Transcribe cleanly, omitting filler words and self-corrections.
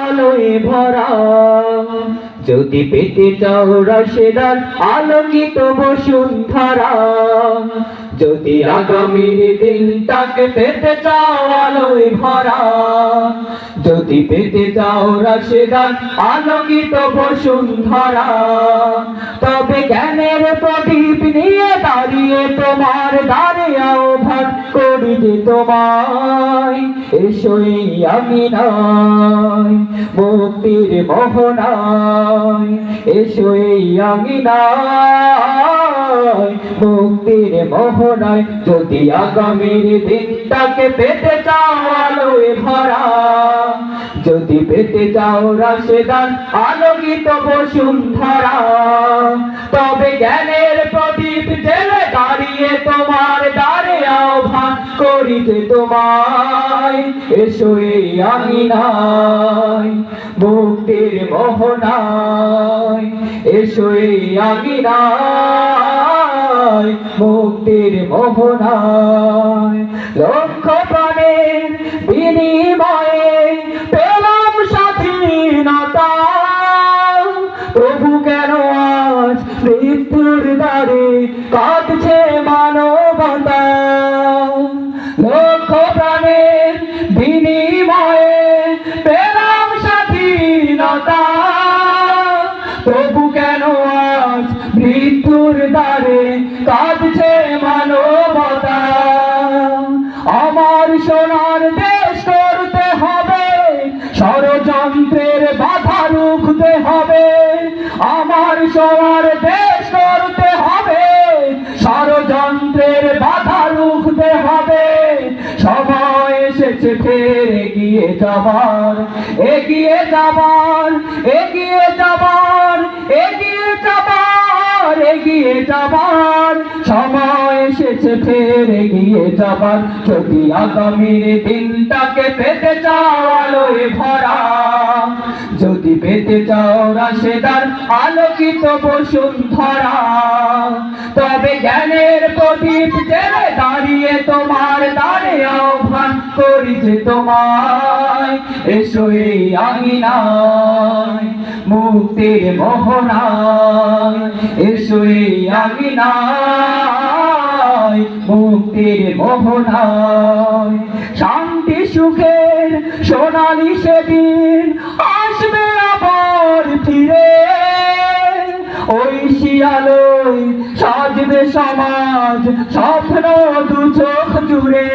আলোয় ভরা যদি পেতে চাও রাশেদার আলোকিত বসুন্ধরা, যদি আগামীর দিনটাকে পেতে চাও আলোয় ভরা, যদি পেতে চাও রাশেদার আলোকিত বসুন্ধরা, তবে জ্ঞানের প্রদীপ নিয়ে দাঁড়িয়ে তোমার দ্বারে আহ্বান করি যে তোমায়, এসোই আমিনায় মুক্তির মোহনায়, এসোই আমিনায় মুক্তির মোহনায়। যদি আগামীর দিনটাকে পেতে চাও আলোয় ভরা, যদি পেতে চাও রাশেদার আলোকিত বসুন্ধরা, তবে জ্ঞানের প্রদীপ জেলে দাঁড়িয়ে তোমার দ্বারে আহ্বান করিতে তোমায়, এসোই আমিনায় মুক্তির মোহনায়, এসোই আমিনায় মুক্তির মোহনায়। লক্ষ প্রাণের বিনিময়ে পেলাম স্বাধীনতা, তবু কেন আজ মৃত্যুর দ্বারে কাঁদছে মানবতা। লক্ষ প্রাণের বিনিময়ে পেলাম স্বাধীনতা, তবু কেন আজ মৃত্যুর দ্বারে কাঁদছে মানবতা। আমার সোনার দেশ করতে হবে, ষড়যন্ত্রের বাধা রুখতে হবে। আমার সোনার দেশ করতে হবে, ষড়যন্ত্রের বাধা রুখতে হবে। সময় এসেছে ফের এগিয়ে যাবার, এগিয়ে যাবার, এগিয়ে যাবার, এগিয়ে যাবার, এগিয়ে যাবার। সময় এসেছে ফের এগিয়ে যাবার। যদি আগামীর দিনটাকে পেতে চাও আলোয় ভরা, যদি পেতে চাও রাশেদার আলোকিত বসুন্ধরা, তবে জ্ঞানের প্রদীপ জেলে দাঁড়িয়ে তোমার দ্বারে আহ্বান করিছে তোমায়, এসোই আমিনায় মুক্তির মোহনায়, এসোই আমিনায় মুক্তির মোহনায়। শান্তি সুখের সোনালী সেদিন আসবে আবার ফিরে, ঐশী আলোয় সাজবে সমাজ স্বপ্ন দু চোখ জুড়ে।